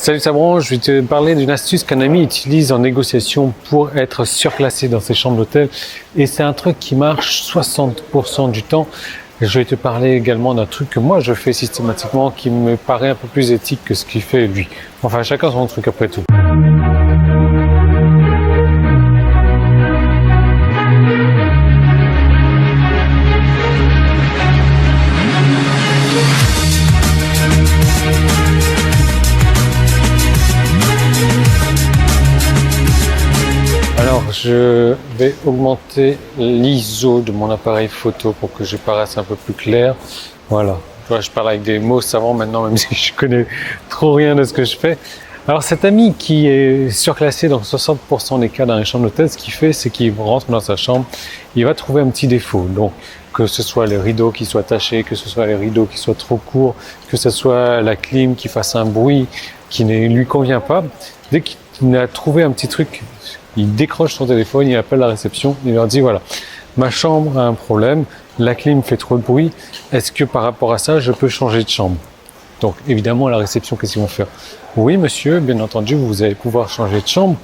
Salut Sabron, je vais te parler d'une astuce qu'un ami utilise en négociation pour être surclassé dans ses chambres d'hôtel. Et c'est un truc qui marche 60% du temps. Et je vais te parler également d'un truc que moi je fais systématiquement qui me paraît un peu plus éthique que ce qu'il fait lui. Enfin, chacun son truc après tout. Alors, je vais augmenter l'ISO de mon appareil photo pour que je paraisse un peu plus clair. Voilà. Je parle avec des mots savants maintenant, même si je connais trop rien de ce que je fais. Alors, cet ami qui est surclassé dans 60% des cas dans les chambres d'hôtel, ce qu'il fait, c'est qu'il rentre dans sa chambre, il va trouver un petit défaut. Donc, que ce soit les rideaux qui soient tachés, que ce soit les rideaux qui soient trop courts, que ce soit la clim qui fasse un bruit qui ne lui convient pas. Dès qu'il a trouvé un petit truc, il décroche son téléphone, il appelle la réception, il leur dit voilà, ma chambre a un problème, la clim fait trop de bruit, est-ce que par rapport à ça, je peux changer de chambre? Donc évidemment, à la réception, qu'est-ce qu'ils vont faire? Oui monsieur, bien entendu, vous allez pouvoir changer de chambre.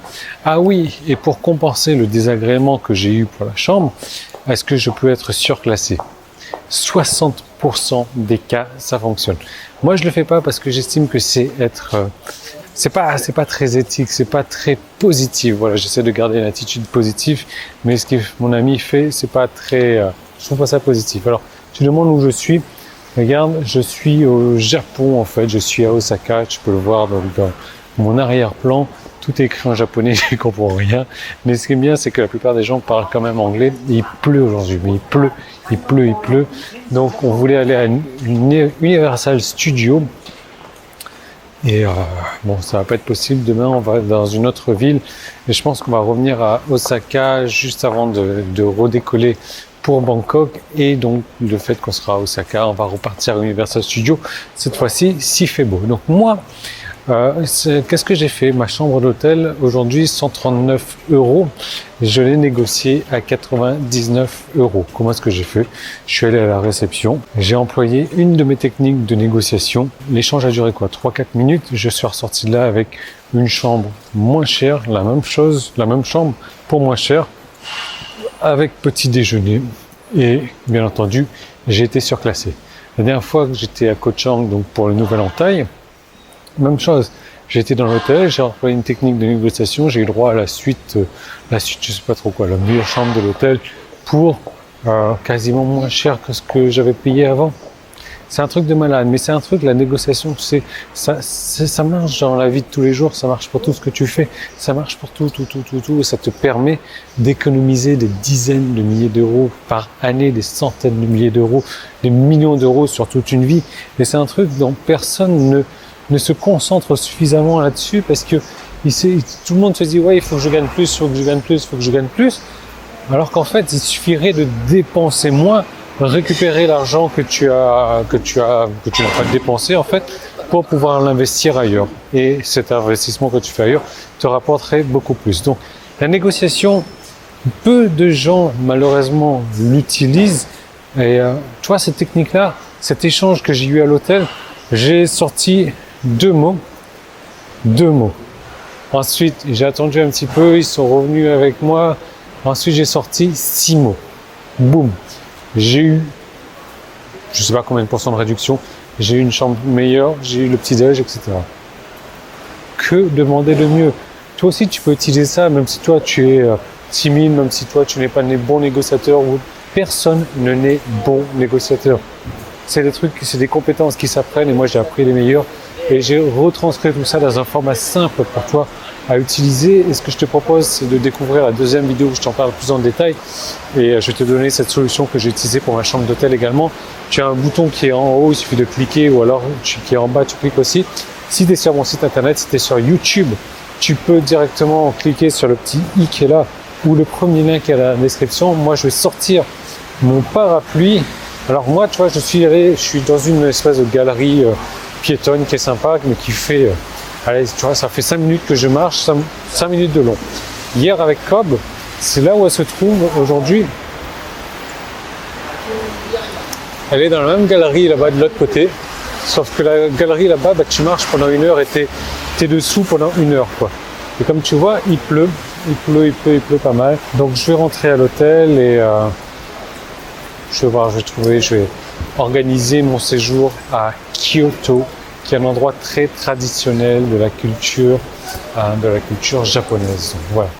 Ah oui, et pour compenser le désagrément que j'ai eu pour la chambre, est-ce que je peux être surclassé? 60% des cas, ça fonctionne. Moi, je le fais pas parce que j'estime que c'est pas très éthique, c'est pas très positif. Voilà, j'essaie de garder une attitude positive, mais ce que mon ami fait, c'est pas très, je trouve pas ça positif. Alors, tu demandes où je suis. Regarde, je suis au Japon en fait, je suis à Osaka, tu peux le voir dans mon arrière-plan. Tout est écrit en japonais, je comprends rien. Mais ce qui est bien, c'est que la plupart des gens parlent quand même anglais. Il pleut aujourd'hui, mais il pleut. Donc, on voulait aller à une Universal Studios. Et bon, ça va pas être possible. Demain, on va dans une autre ville. Et je pense qu'on va revenir à Osaka juste avant de redécoller pour Bangkok. Et donc, le fait qu'on sera à Osaka, on va repartir à Universal Studios. Cette fois-ci, s'il fait beau. Donc moi, qu'est-ce que j'ai fait? Ma chambre d'hôtel, aujourd'hui, 139 €. Je l'ai négocié à 99 €. Comment est-ce que j'ai fait? Je suis allé à la réception. J'ai employé une de mes techniques de négociation. L'échange a duré 3-4 minutes. Je suis ressorti de là avec une chambre moins chère, la même chambre pour moins cher, avec petit déjeuner. Et bien entendu, j'ai été surclassé. La dernière fois que j'étais à Koh Chang, donc pour le Nouvel An Thaï, même chose, j'ai été dans l'hôtel, j'ai employé une technique de négociation, j'ai eu droit à la suite, je sais pas trop quoi, la meilleure chambre de l'hôtel pour quasiment moins cher que ce que j'avais payé avant. C'est un truc de malade, mais c'est un truc, la négociation, tu sais, ça marche dans la vie de tous les jours, ça marche pour tout ce que tu fais, ça marche pour tout, et ça te permet d'économiser des dizaines de milliers d'euros par année, des centaines de milliers d'euros, des millions d'euros sur toute une vie. Et c'est un truc dont personne ne se concentre suffisamment là-dessus parce que tout le monde se dit ouais, il faut que je gagne plus, il faut que je gagne plus. Alors qu'en fait, il suffirait de dépenser moins, récupérer l'argent que tu n'as pas dépensé en fait pour pouvoir l'investir ailleurs. Et cet investissement que tu fais ailleurs te rapporterait beaucoup plus. Donc la négociation, peu de gens malheureusement l'utilisent. Et tu vois, cette technique-là, cet échange que j'ai eu à l'hôtel, j'ai sorti deux mots. Ensuite, j'ai attendu un petit peu, ils sont revenus avec moi. Ensuite, j'ai sorti 6 mots. Boum. J'ai eu, je sais pas combien de pourcents de réduction. J'ai eu une chambre meilleure, j'ai eu le petit-déj, etc. Que demander de mieux? Toi aussi, tu peux utiliser ça, même si toi, tu es timide, même si toi, tu n'es pas bon négociateur. Personne ne n'est bon négociateur. C'est des trucs, c'est des compétences qui s'apprennent et moi j'ai appris les meilleures et j'ai retranscrit tout ça dans un format simple pour toi à utiliser. Et ce que je te propose, c'est de découvrir la deuxième vidéo où je t'en parle plus en détail et je vais te donner cette solution que j'ai utilisée pour ma chambre d'hôtel également. Tu as un bouton qui est en haut, il suffit de cliquer ou alors qui est en bas, tu cliques aussi. Si tu es sur mon site internet, si tu es sur YouTube, tu peux directement cliquer sur le petit i qui est là ou le premier lien qui est à la description. Moi, je vais sortir mon parapluie. Alors moi, tu vois, je suis dans une espèce de galerie piétonne qui est sympa, mais qui fait, allez, tu vois, ça fait 5 minutes que je marche, 5 minutes de long. Hier avec Cobb, c'est là où elle se trouve aujourd'hui. Elle est dans la même galerie là-bas de l'autre côté, sauf que la galerie là-bas, tu marches pendant 1 heure et t'es t'es dessous pendant 1 heure, quoi. Et comme tu vois, il pleut pas mal. Donc je vais rentrer à l'hôtel et je vais voir, je vais organiser mon séjour à Kyoto, qui est un endroit très traditionnel de la culture japonaise. Donc, voilà.